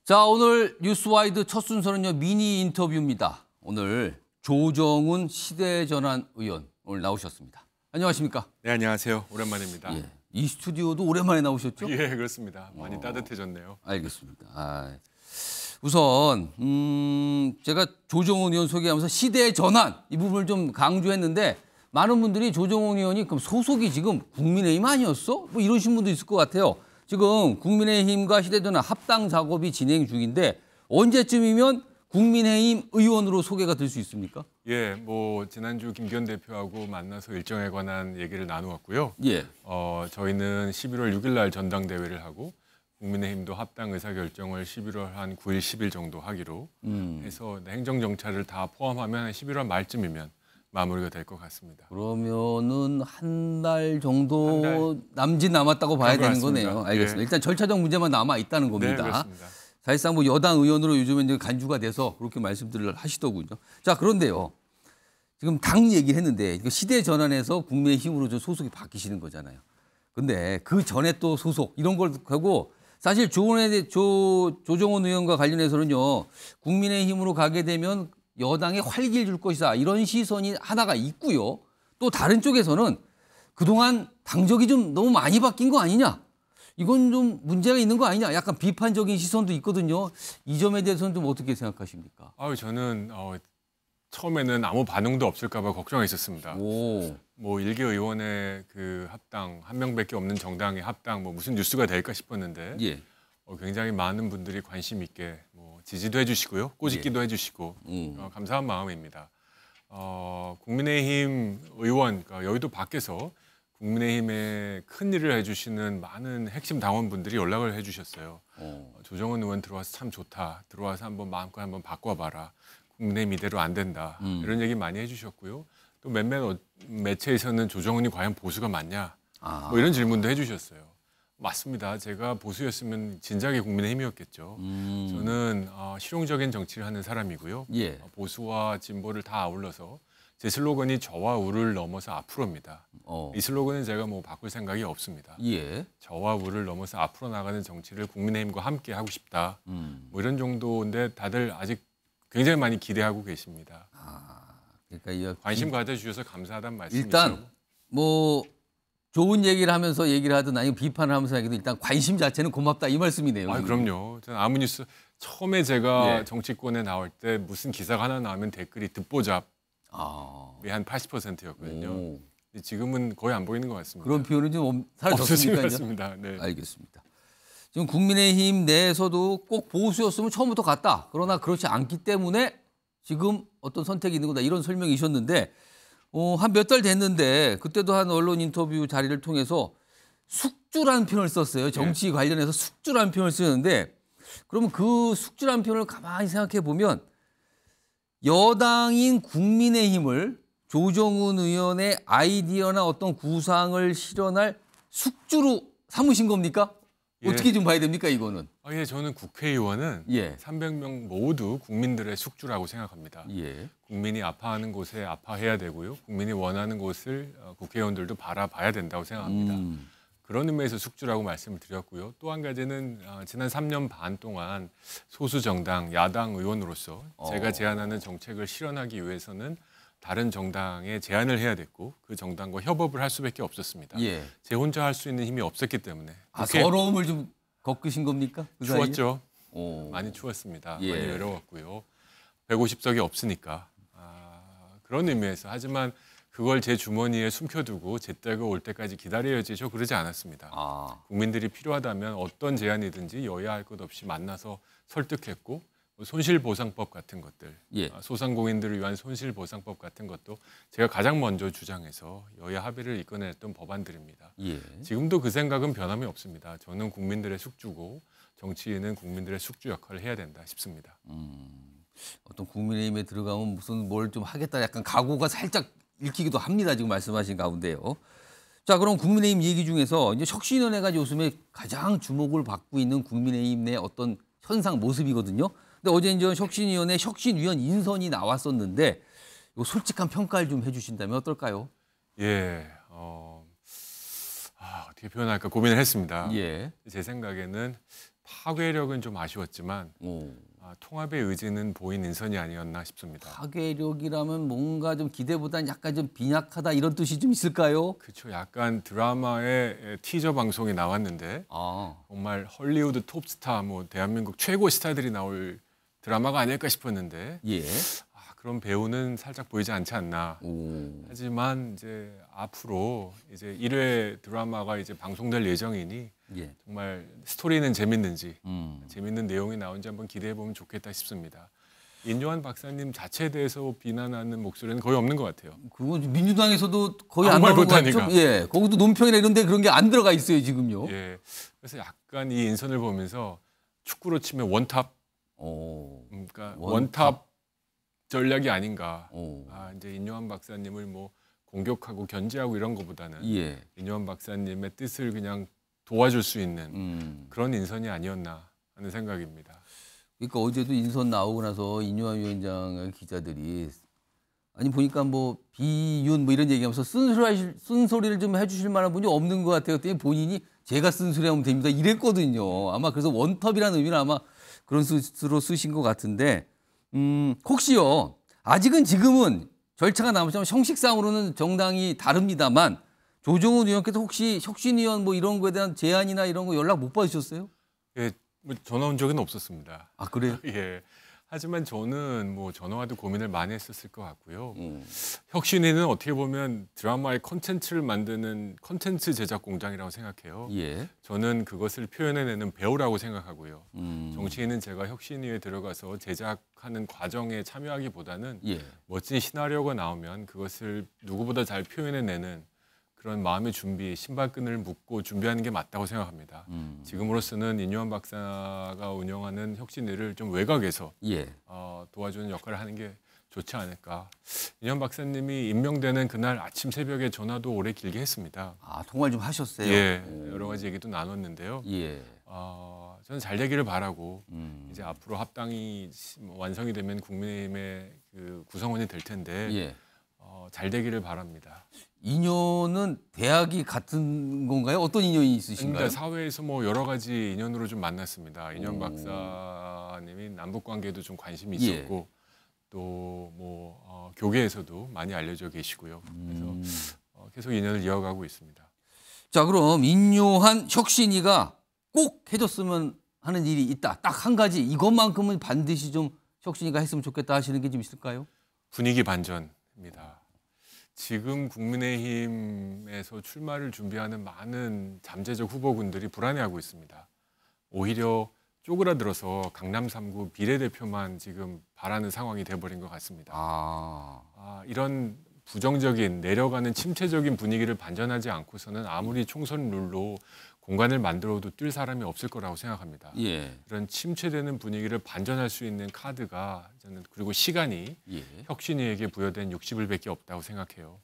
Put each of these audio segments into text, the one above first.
자, 오늘 뉴스와이드 첫 순서는요, 미니 인터뷰입니다. 오늘 조정훈 시대전환 의원 오늘 나오셨습니다. 안녕하십니까? 네, 안녕하세요. 오랜만입니다. 예, 이 스튜디오도 오랜만에 나오셨죠? 예, 그렇습니다. 많이 따뜻해졌네요. 알겠습니다. 우선 제가 조정훈 의원 소개하면서 시대전환 이 부분을 좀 강조했는데 많은 분들이 조정훈 의원이 그럼 소속이 지금 국민의힘 아니었어? 뭐 이러신 분도 있을 것 같아요. 지금 국민의힘과 시대전환 합당 작업이 진행 중인데 언제쯤이면 국민의힘 의원으로 소개가 될 수 있습니까? 예, 뭐 지난주 김기현 대표하고 만나서 일정에 관한 얘기를 나누었고요. 예. 저희는 11월 6일 날 전당대회를 하고 국민의힘도 합당 의사결정을 11월 한 9일, 10일 정도 하기로 해서 행정정차를 다 포함하면 한 11월 말쯤이면 마무리가 될 것 같습니다. 그러면은 한 달 정도 남짓 남았다고 봐야 되는 거네요. 알겠습니다. 예. 일단 절차적 문제만 남아 있다는 네, 겁니다. 그렇습니다. 사실상 뭐 여당 의원으로 요즘에 이제 간주가 돼서 그렇게 말씀들을 하시더군요. 자, 그런데요. 지금 당 얘기를 했는데 시대 전환에서 국민의힘으로 좀 소속이 바뀌시는 거잖아요. 근데 그 전에 또 소속 이런 걸 하고 사실 조정훈 의원과 관련해서는요. 국민의힘으로 가게 되면 여당에 활기를 줄 것이다. 이런 시선이 하나가 있고요. 또 다른 쪽에서는 그동안 당적이 좀 너무 많이 바뀐 거 아니냐. 이건 좀 문제가 있는 거 아니냐. 약간 비판적인 시선도 있거든요. 이 점에 대해서는 좀 어떻게 생각하십니까? 저는 처음에는 아무 반응도 없을까 봐 걱정했었습니다. 뭐 일개 의원의 그 합당, 한 명밖에 없는 정당의 합당 뭐 무슨 뉴스가 될까 싶었는데 예. 굉장히 많은 분들이 관심 있게 뭐 지지도 해주시고요, 꼬집기도 해주시고 감사한 마음입니다. 국민의힘 의원, 그러니까 여의도 밖에서 국민의힘에 큰 일을 해주시는 많은 핵심 당원분들이 연락을 해주셨어요. 조정훈 의원 들어와서 참 좋다. 들어와서 한번 마음껏 한번 바꿔봐라. 국민의힘 이대로 안 된다. 이런 얘기 많이 해주셨고요. 또 몇몇 매체에서는 조정훈이 과연 보수가 맞냐? 뭐 이런 질문도 해주셨어요. 맞습니다. 제가 보수였으면 진작에 국민의힘이었겠죠. 저는 실용적인 정치를 하는 사람이고요. 예. 보수와 진보를 다 아울러서 제 슬로건이 저와 우를 넘어서 앞으로입니다. 이 슬로건은 제가 뭐 바꿀 생각이 없습니다. 예. 저와 우를 넘어서 앞으로 나가는 정치를 국민의힘과 함께 하고 싶다. 뭐 이런 정도인데 다들 아직 굉장히 많이 기대하고 계십니다. 그러니까 관심 가져주셔서 감사하다는 말씀이죠. 일단 뭐 좋은 얘기를 하면서 얘기를 하든 아니면 비판을 하면서 얘기든 일단 관심 자체는 고맙다 이 말씀이네요. 그럼요. 저는 아무뉴스 처음에 제가 예. 정치권에 나올 때 무슨 기사가 하나 나오면 댓글이 듣보잡이 한 80%였거든요. 지금은 거의 안 보이는 것 같습니다. 그런 표현은 좀 사라졌습니까? 없어졌습니다. 네. 알겠습니다. 지금 국민의힘 내에서도 꼭 보수였으면 처음부터 갔다. 그러나 그렇지 않기 때문에 지금 어떤 선택이 있는 거다. 이런 설명이셨는데 한 몇 달 됐는데 그때도 한 언론 인터뷰 자리를 통해서 숙주라는 표현을 썼어요. 정치 관련해서 숙주라는 표현을 쓰는데 그러면 그 숙주라는 표현을 가만히 생각해 보면 여당인 국민의힘을 조정훈 의원의 아이디어나 어떤 구상을 실현할 숙주로 삼으신 겁니까? 예. 어떻게 좀 봐야 됩니까, 이거는? 예, 저는 국회의원은 예. 300명 모두 국민들의 숙주라고 생각합니다. 예. 국민이 아파하는 곳에 아파해야 되고요. 국민이 원하는 곳을 국회의원들도 바라봐야 된다고 생각합니다. 그런 의미에서 숙주라고 말씀을 드렸고요. 또 한 가지는 지난 3년 반 동안 소수 정당, 야당 의원으로서 제가 제안하는 정책을 실현하기 위해서는 다른 정당에 제안을 해야 됐고 그 정당과 협업을 할 수밖에 없었습니다. 예. 제 혼자 할 수 있는 힘이 없었기 때문에. 서러움을 좀 겪으신 겁니까? 그 추웠죠. 많이 추웠습니다. 예. 많이 외로웠고요. 150석이 없으니까. 그런 의미에서. 하지만 그걸 제 주머니에 숨겨두고 제 때가 올 때까지 기다려야지 저 그러지 않았습니다. 국민들이 필요하다면 어떤 제안이든지 여야 할 것 없이 만나서 설득했고 손실보상법 같은 것들, 소상공인들을 위한 손실보상법 같은 것도 제가 가장 먼저 주장해서 여야 합의를 이끌어냈던 법안들입니다. 예. 지금도 그 생각은 변함이 없습니다. 저는 국민들의 숙주고 정치인은 국민들의 숙주 역할을 해야 된다 싶습니다. 어떤 국민의힘에 들어가면 무슨 뭘 좀 하겠다 약간 각오가 살짝 읽히기도 합니다. 지금 말씀하신 가운데요. 자, 그럼 국민의힘 얘기 중에서 이제 혁신위원회가 요즘에 가장 주목을 받고 있는 국민의힘 내 어떤 현상 모습이거든요. 근데 어제 이제 혁신위원회 혁신위원 인선이 나왔었는데 이거 솔직한 평가를 좀 해주신다면 어떨까요? 예, 어떻게 표현할까 고민을 했습니다. 예. 제 생각에는 파괴력은 좀 아쉬웠지만 오. 통합의 의지는 보인 인선이 아니었나 싶습니다. 파괴력이라면 뭔가 좀 기대보다는 약간 좀 빈약하다 이런 뜻이 좀 있을까요? 그렇죠. 약간 드라마의 티저 방송이 나왔는데 정말 헐리우드 톱스타, 뭐 대한민국 최고 스타들이 나올 드라마가 아닐까 싶었는데 예. 그런 배우는 살짝 보이지 않지 않나. 오. 하지만 이제 앞으로 이제 1회 드라마가 이제 방송될 예정이니 예. 정말 스토리는 재밌는지 재밌는 내용이 나온지 한번 기대해 보면 좋겠다 싶습니다. 인요한 박사님 자체에 대해서 비난하는 목소리는 거의 없는 것 같아요. 그건 민주당에서도 거의 아무 안 말 나오는 것 못하니까. 같죠? 예. 거기도 논평이나 이런데 그런 게 안 들어가 있어요 지금요. 예. 그래서 약간 이 인선을 보면서 축구로 치면 원탑, 그러니까 원탑 전략이 아닌가. 이제 인요한 박사님을 뭐 공격하고 견제하고 이런 것보다는 예. 인요한 박사님의 뜻을 그냥 도와줄 수 있는 그런 인선이 아니었나 하는 생각입니다. 그러니까 어제도 인선 나오고 나서 인요한 위원장의 기자들이 아니 보니까 뭐 비윤 뭐 이런 얘기하면서 쓴소리를 좀 해주실 만한 분이 없는 것 같아요. 그랬더니 본인이 제가 쓴소리하면 됩니다 이랬거든요. 아마 그래서 원톱이라는 의미는 아마 그런 뜻으로 쓰신 것 같은데 혹시요 아직은 지금은 절차가 남았지만 형식상으로는 정당이 다릅니다만 조정훈 의원께서 혹시 혁신위원 뭐 이런 거에 대한 제안이나 이런 거 연락 못 받으셨어요? 예, 뭐 전화 온 적은 없었습니다. 아 그래요? 예. 하지만 저는 뭐 전화와도 고민을 많이 했었을 것 같고요. 혁신위는 어떻게 보면 드라마의 컨텐츠를 만드는 컨텐츠 제작 공장이라고 생각해요. 예. 저는 그것을 표현해내는 배우라고 생각하고요. 정치인은 제가 혁신위에 들어가서 제작하는 과정에 참여하기보다는 예. 멋진 시나리오가 나오면 그것을 누구보다 잘 표현해내는 그런 마음의 준비, 신발끈을 묶고 준비하는 게 맞다고 생각합니다. 지금으로서는 인요한 박사가 운영하는 혁신위를 좀 외곽에서 예. 도와주는 역할을 하는 게 좋지 않을까. 인요한 박사님이 임명되는 그날 아침 새벽에 전화도 오래 길게 했습니다. 아 통화를 좀 하셨어요? 예, 여러 가지 얘기도 나눴는데요. 예. 저는 잘 되기를 바라고 이제 앞으로 합당이 완성이 되면 국민의힘의 그 구성원이 될 텐데 예. 잘 되기를 바랍니다. 인연은 대학이 같은 건가요? 어떤 인연이 있으신가요? 그러니까 사회에서 뭐 여러 가지 인연으로 좀 만났습니다. 인연 박사님이 남북 관계에도 좀 관심이 있었고 또 뭐 교계에서도 많이 알려져 계시고요. 그래서 계속 인연을 이어가고 있습니다. 자 그럼 인요한 혁신위가 꼭 해줬으면 하는 일이 있다. 딱 한 가지 이것만큼은 반드시 좀 혁신위가 했으면 좋겠다 하시는 게 좀 있을까요? 분위기 반전입니다. 지금 국민의힘에서 출마를 준비하는 많은 잠재적 후보군들이 불안해하고 있습니다. 오히려 쪼그라들어서 강남 3구 비례대표만 지금 바라는 상황이 돼버린 것 같습니다. 이런 부정적인 내려가는 침체적인 분위기를 반전하지 않고서는 아무리 총선 룰로 공간을 만들어도 뛸 사람이 없을 거라고 생각합니다. 예. 이런 침체되는 분위기를 반전할 수 있는 카드가 저는 그리고 시간이 혁신위에게 부여된 60일밖에 없다고 생각해요.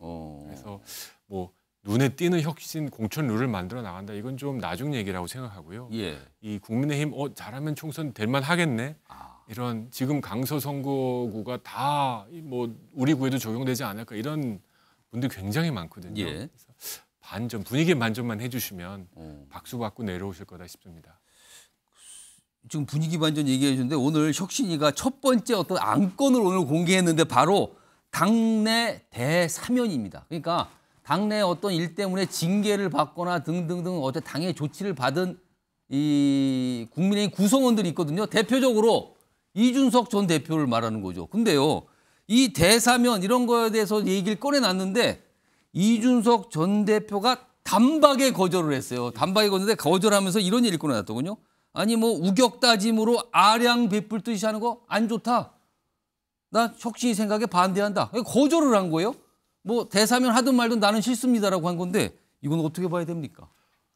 그래서 뭐 눈에 띄는 혁신 공천 룰을 만들어 나간다. 이건 좀 나중 얘기라고 생각하고요. 예. 이 국민의힘 잘하면 총선 될 만하겠네. 이런 지금 강서 선거구가 다 뭐 우리 구에도 적용되지 않을까 이런 분들 굉장히 많거든요. 예. 그래서 반전 분위기 반전만 해주시면 박수 받고 내려오실 거다 싶습니다. 지금 분위기 반전 얘기해 주는데 오늘 혁신위가 첫 번째 어떤 안건을 오늘 공개했는데 바로 당내 대사면입니다. 그러니까 당내 어떤 일 때문에 징계를 받거나 등등등 어떤 당의 조치를 받은 이 국민의힘 구성원들이 있거든요. 대표적으로 이준석 전 대표를 말하는 거죠. 근데요, 이 대사면 이런 거에 대해서 얘기를 꺼내놨는데 이준석 전 대표가 단박에 거절을 했어요. 단박에 거절했는데 거절하면서 이런 얘기를 꺼내놨더군요. 아니 뭐 우격다짐으로 아량 베풀 듯이 하는 거 안 좋다. 나 혁신이 생각에 반대한다. 거절을 한 거예요. 뭐 대사면 하든 말든 나는 싫습니다라고 한 건데 이건 어떻게 봐야 됩니까?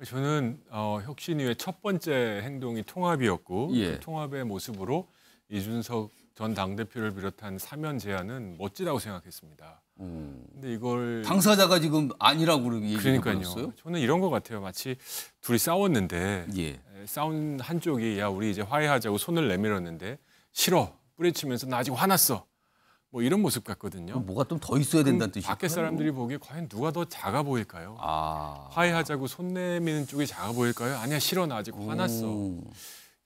저는 혁신위의 첫 번째 행동이 통합이었고 예. 그 통합의 모습으로 이준석 전 당대표를 비롯한 사면 제안은 멋지다고 생각했습니다. 근데 이걸 당사자가 지금 아니라고 얘기해 그러니까요. 버렸어요. 저는 이런 것 같아요. 마치 둘이 싸웠는데 예. 싸운 한쪽이 야 우리 이제 화해하자고 손을 내밀었는데 싫어 뿌리치면서 나 아직 화났어. 뭐 이런 모습 같거든요. 뭐가 좀 더 있어야 된다는 뜻이에요. 밖에 사람들이 보기에 과연 누가 더 작아 보일까요? 화해하자고 손 내미는 쪽이 작아 보일까요? 아니야 싫어 나 아직 화났어.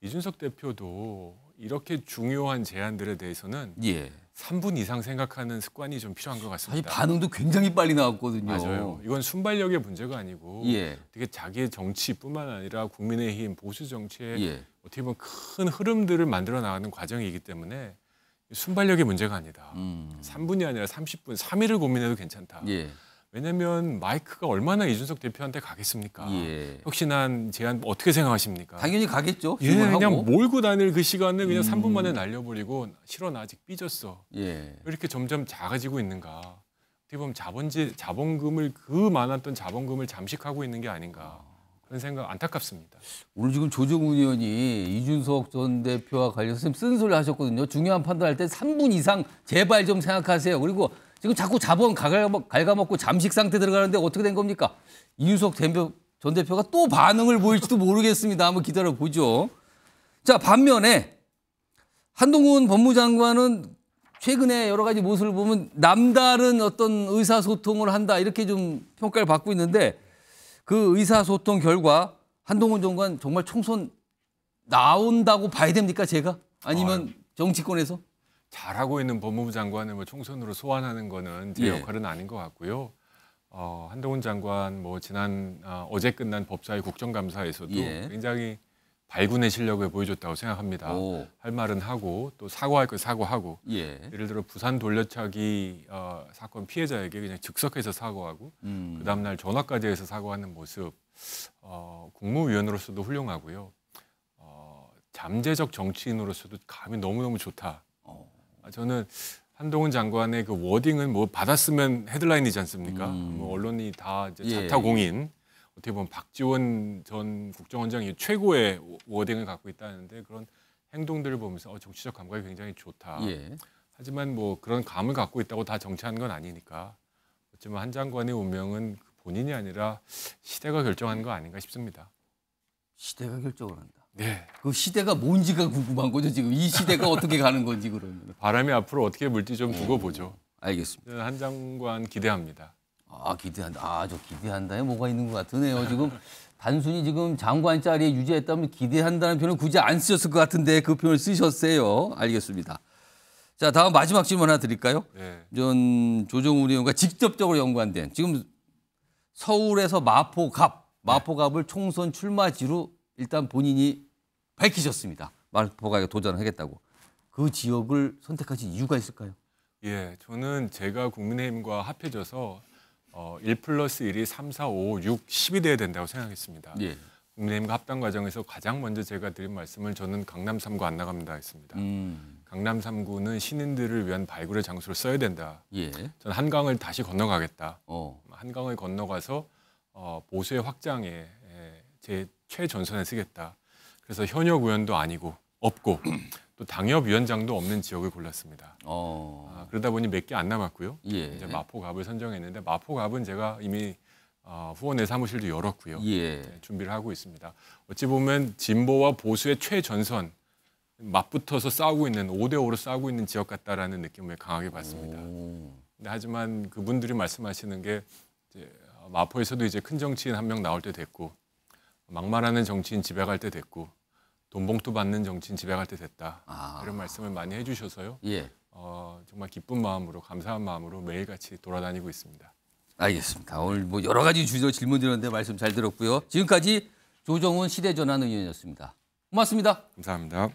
이준석 대표도 이렇게 중요한 제안들에 대해서는 예. 3분 이상 생각하는 습관이 좀 필요한 것 사실 같습니다. 반응도 굉장히 빨리 나왔거든요. 맞아요. 이건 순발력의 문제가 아니고 예. 되게 자기의 정치뿐만 아니라 국민의힘 보수 정치의 예. 어떻게 보면 큰 흐름들을 만들어 나가는 과정이기 때문에 순발력의 문제가 아니다. 3분이 아니라 30분, 3일을 고민해도 괜찮다. 예. 왜냐하면 마이크가 얼마나 이준석 대표한테 가겠습니까? 예. 혁신안 제안 어떻게 생각하십니까? 당연히 가겠죠. 예, 질문하고. 그냥 몰고 다닐 그 시간을 그냥 3분 만에 날려버리고 싫어 나 아직 삐졌어. 예. 왜 이렇게 점점 작아지고 있는가? 어떻게 보면 자본금을 그 많았던 자본금을 잠식하고 있는 게 아닌가 그런 생각 안타깝습니다. 오늘 지금 조정훈 의원이 이준석 전 대표와 관련해서 쓴소리를 하셨거든요. 중요한 판단할 때 3분 이상 제발 좀 생각하세요. 그리고 지금 자꾸 자본 갉아먹고 잠식 상태 들어가는데 어떻게 된 겁니까? 이준석 전 대표가 또 반응을 보일지도 모르겠습니다. 한번 기다려보죠. 자, 반면에 한동훈 법무장관은 최근에 여러 가지 모습을 보면 남다른 어떤 의사소통을 한다 이렇게 좀 평가를 받고 있는데 그 의사소통 결과 한동훈 장관 정말 총선 나온다고 봐야 됩니까, 제가? 아니면 정치권에서? 잘하고 있는 법무부 장관을 뭐 총선으로 소환하는 거는 제 예. 역할은 아닌 것 같고요. 한동훈 장관 뭐 지난 어제 끝난 법사위 국정감사에서도 예. 굉장히 발군의 실력을 보여줬다고 생각합니다. 오. 할 말은 하고 또 사과할 거 사과하고 예. 예를 들어 부산 돌려차기 사건 피해자에게 그냥 즉석해서 사과하고 그 다음날 전화까지 해서 사과하는 모습 국무위원으로서도 훌륭하고요. 잠재적 정치인으로서도 감이 너무너무 좋다. 저는 한동훈 장관의 그 워딩은 뭐 받았으면 헤드라인이지 않습니까? 뭐 언론이 다 이제 예. 자타공인 어떻게 보면 박지원 전 국정원장이 최고의 워딩을 갖고 있다는데 그런 행동들을 보면서 정치적 감각이 굉장히 좋다. 예. 하지만 뭐 그런 감을 갖고 있다고 다 정치하는 건 아니니까 어쩌면 한 장관의 운명은 본인이 아니라 시대가 결정하는 거 아닌가 싶습니다. 시대가 결정을 한다. 네. 그 시대가 뭔지가 궁금한 거죠, 지금. 이 시대가 어떻게 가는 건지 그러면. 바람이 앞으로 어떻게 불지 좀 두고 보죠. 알겠습니다. 저는 한 장관 기대합니다. 아, 기대한다. 아, 저 기대한다에 뭐가 있는 것 같으네요. 지금 단순히 지금 장관 자리에 유지했다면 기대한다는 표현을 굳이 안 쓰셨을 것 같은데 그 표현을 쓰셨어요. 알겠습니다. 자, 다음 마지막 질문 하나 드릴까요? 네. 전 조정훈 의원과 직접적으로 연관된 지금 서울에서 마포갑을 총선 출마지로 일단 본인이 밝히셨습니다. 마포갑에 도전하겠다고. 그 지역을 선택하신 이유가 있을까요? 예, 저는 제가 국민의힘과 합해져서 1+1이 3, 4, 5, 6, 10이 돼야 된다고 생각했습니다. 예. 국민의힘과 합당 과정에서 가장 먼저 제가 드린 말씀을 저는 강남 3구 안 나갑니다 했습니다. 강남 3구는 신인들을 위한 발굴의 장소를 써야 된다. 예. 저는 한강을 다시 건너가겠다. 어. 한강을 건너가서 보수의 확장에 제 최전선에 쓰겠다. 그래서 현역 의원도 아니고 없고 또 당협위원장도 없는 지역을 골랐습니다. 그러다 보니 몇 개 안 남았고요. 예. 이제 마포갑을 선정했는데 마포갑은 제가 이미 후원의 사무실도 열었고요. 예. 네, 준비를 하고 있습니다. 어찌 보면 진보와 보수의 최전선 맞붙어서 싸우고 있는 5대5로 싸우고 있는 지역 같다라는 느낌을 강하게 받습니다. 근데 하지만 그분들이 말씀하시는 게 이제 마포에서도 이제 큰 정치인 한 명 나올 때 됐고 막말하는 정치인 집에 갈 때 됐고 돈 봉투 받는 정치인 집에 갈 때 됐다. 이런 말씀을 많이 해주셔서요. 예. 정말 기쁜 마음으로 감사한 마음으로 매일같이 돌아다니고 있습니다. 알겠습니다. 오늘 뭐 여러 가지 주제로 질문 드렸는데 말씀 잘 들었고요. 지금까지 조정훈 시대전환 의원이었습니다. 고맙습니다. 감사합니다.